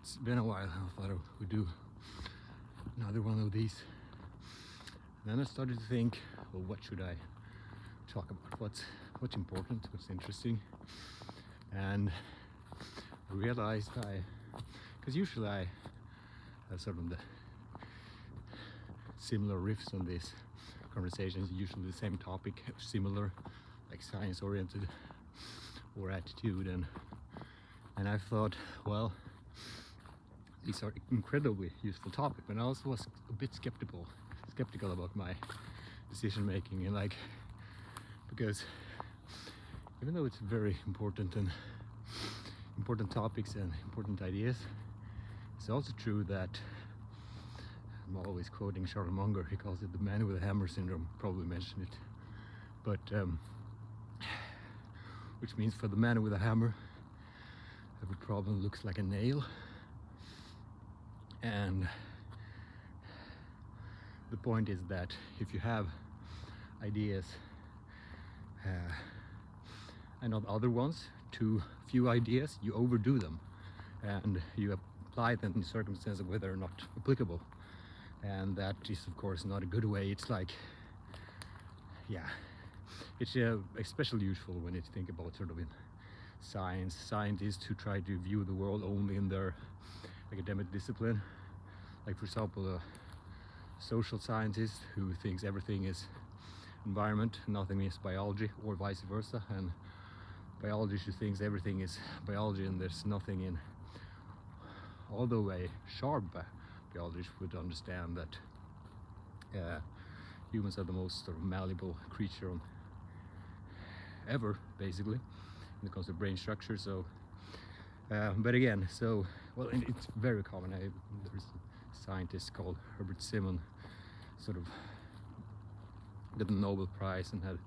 it's been a while. I thought I would do another one of these. And then I started to think, well, what should I talk about? What's important? What's interesting? And I realized because usually I have sort of the similar riffs on these conversations, usually the same topic, similar, like science-oriented or attitude, and I thought, well, these are incredibly useful topics, but I also was a bit skeptical about my decision making, and like, because even though it's very important and important topics and important ideas, it's also true that I'm always quoting Charles Munger. He calls it the man with a hammer syndrome. Probably mentioned it, but which means for the man with a hammer, every problem looks like a nail, and the point is that if you have ideas and not other ones, too few ideas, you overdo them and you apply them in circumstances where they're not applicable, and that is of course not a good way. It's like, yeah, it's especially useful when you think about sort of in scientists who try to view the world only in their academic discipline, like for example a social scientist who thinks everything is environment, nothing is biology, or vice versa, and biologist who thinks everything is biology and there's nothing in. Although a sharp biologist would understand that humans are the most sort of malleable creature on ever, basically, when it comes to brain structure. So but again, so well, and it's very common. There's a scientist called Herbert Simon, sort of got the Nobel Prize and had,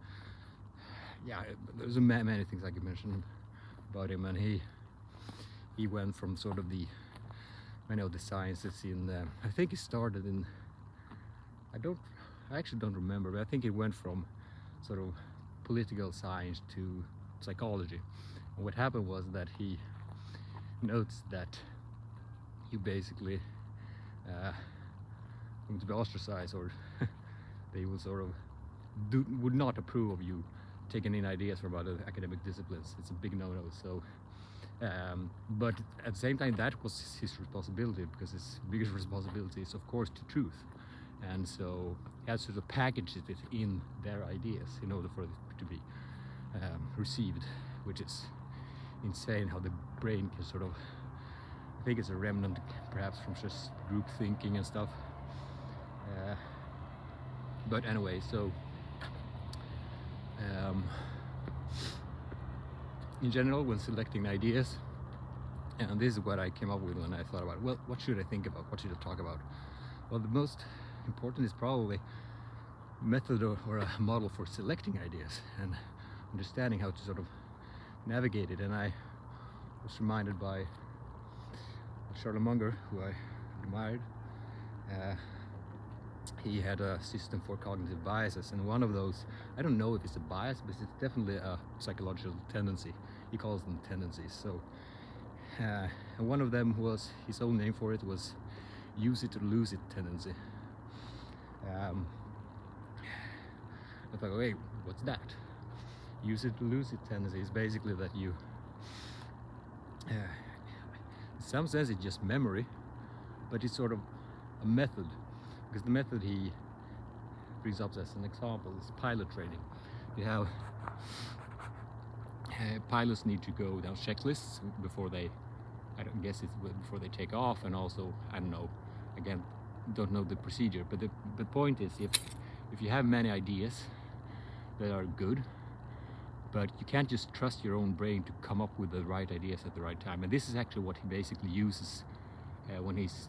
yeah, there's many things I could mention about him, and he went from sort of the many of the sciences in I think he started in, I actually don't remember, but I think it went from sort of political science to psychology. And what happened was that he notes that you basically going to be ostracized, or they will sort of would not approve of you taking in ideas from other academic disciplines. It's a big no-no. So but at the same time, that was his responsibility, because his biggest responsibility is of course to truth, and so he has to package it in their ideas in order for it to be received, which is insane how the brain can sort of, I think it's a remnant perhaps from just group thinking and stuff, but anyway, so in general, when selecting ideas, and this is what I came up with when I thought about, well, what should I think about, what should I talk about? Well, the most important is probably method or a model for selecting ideas and understanding how to sort of navigate it. And I was reminded by Charles Munger, who I admired. He had a system for cognitive biases, and one of those, I don't know if it's a bias, but it's definitely a psychological tendency. He calls them tendencies. So and one of them was, his own name for it was use it or lose it tendency. I thought, okay, what's that? Use it or lose it tendency is basically that you, in some sense it's just memory, but it's sort of a method, because the method he brings up as an example is pilot training. You have pilots need to go down checklists before they, I don't guess it's before they take off, and also, I don't know, again, don't know the procedure, but the point is, if you have many ideas that are good, but you can't just trust your own brain to come up with the right ideas at the right time. And this is actually what he basically uses when he's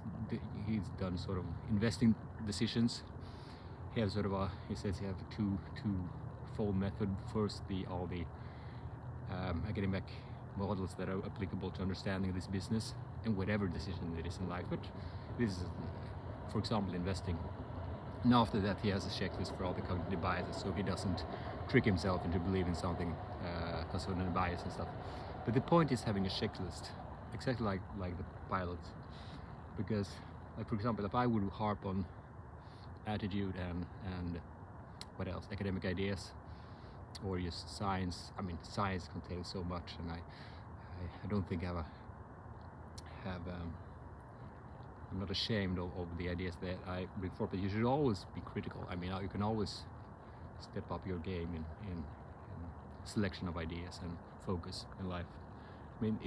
done sort of investing decisions. He has sort of he says he have two-fold method. First, all the academic models that are applicable to understanding this business and whatever decision it is in life. But this is, for example, investing. And after that, he has a checklist for all the cognitive biases, so he doesn't trick himself into believing something concerning bias and stuff. But the point is having a checklist exactly like the pilots, because like for example, if I would harp on attitude and what else, academic ideas or just science. I mean, science contains so much, and I don't think I I'm not ashamed of the ideas that I bring forth, but you should always be critical. I mean, you can always step up your game in selection of ideas and focus in life. I mean,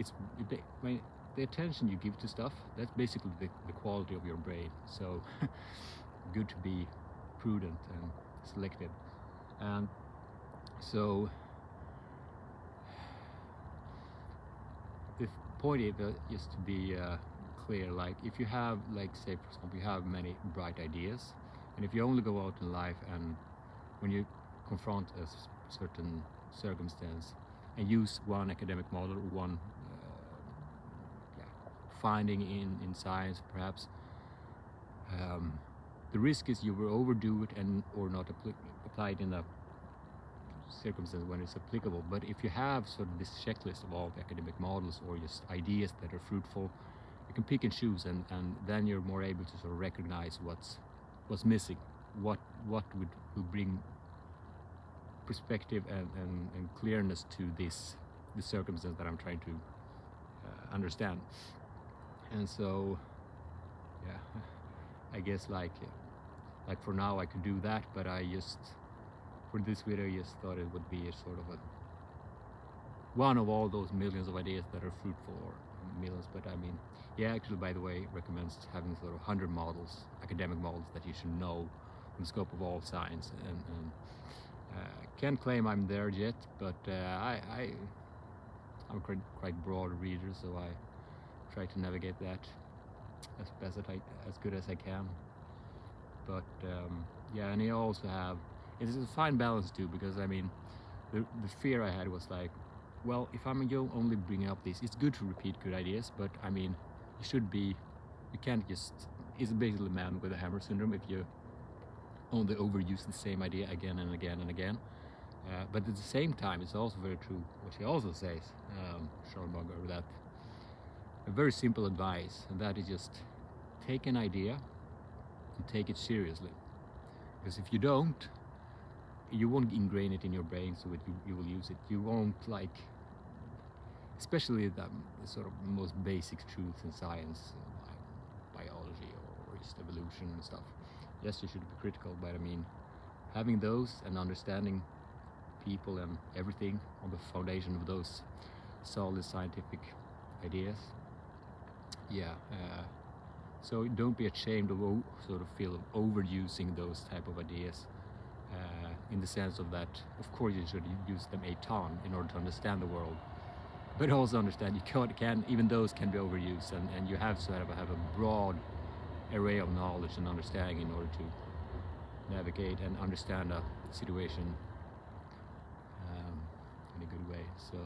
the attention you give to stuff, that's basically the quality of your brain. So good to be prudent and selective. And so the point is just to be clear, like if you have, like say for example, you have many bright ideas, and if you only go out in life and when you confront a certain circumstance and use one academic model or one finding in science perhaps, the risk is you will overdo it and or not apply it in a circumstance when it's applicable. But if you have sort of this checklist of all the academic models or just ideas that are fruitful, you can pick and choose, and then you're more able to sort of recognize what's missing, what would bring perspective and clearness to the circumstance that I'm trying to understand. And so yeah, I guess like for now I could do that, but I just for this video I just thought it would be a sort of one of all those millions of ideas that are fruitful, or millions, but I mean, yeah, actually by the way recommends having sort of 100 models, academic models that you should know in the scope of all science, and can't claim I'm there yet, but I'm a quite broad reader, so I try to navigate that as good as I can. But yeah, and you also have, it's a fine balance too, because I mean the fear I had was like, well, if I'm only bringing up this, it's good to repeat good ideas, but I mean you can't just, it's basically man with a hammer syndrome if you only overuse the same idea again and again and again. But at the same time, it's also very true what she also says, Schellenberger, that a very simple advice, and that is just take an idea and take it seriously. Because if you don't, you won't ingrain it in your brain so that you will use it. You won't, like, especially the sort of most basic truths in science, like biology or just evolution and stuff. Yes, you should be critical, but I mean, having those and understanding people and everything on the foundation of those solid scientific ideas, yeah. So don't be ashamed of sort of feel of overusing those type of ideas, in the sense of that, of course you should use them a ton in order to understand the world, but also understand you can even those can be overused, and you have to have a broad array of knowledge and understanding in order to navigate and understand a situation in a good way. So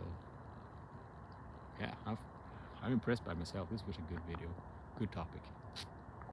yeah, I'm impressed by myself. This was a good video, good topic.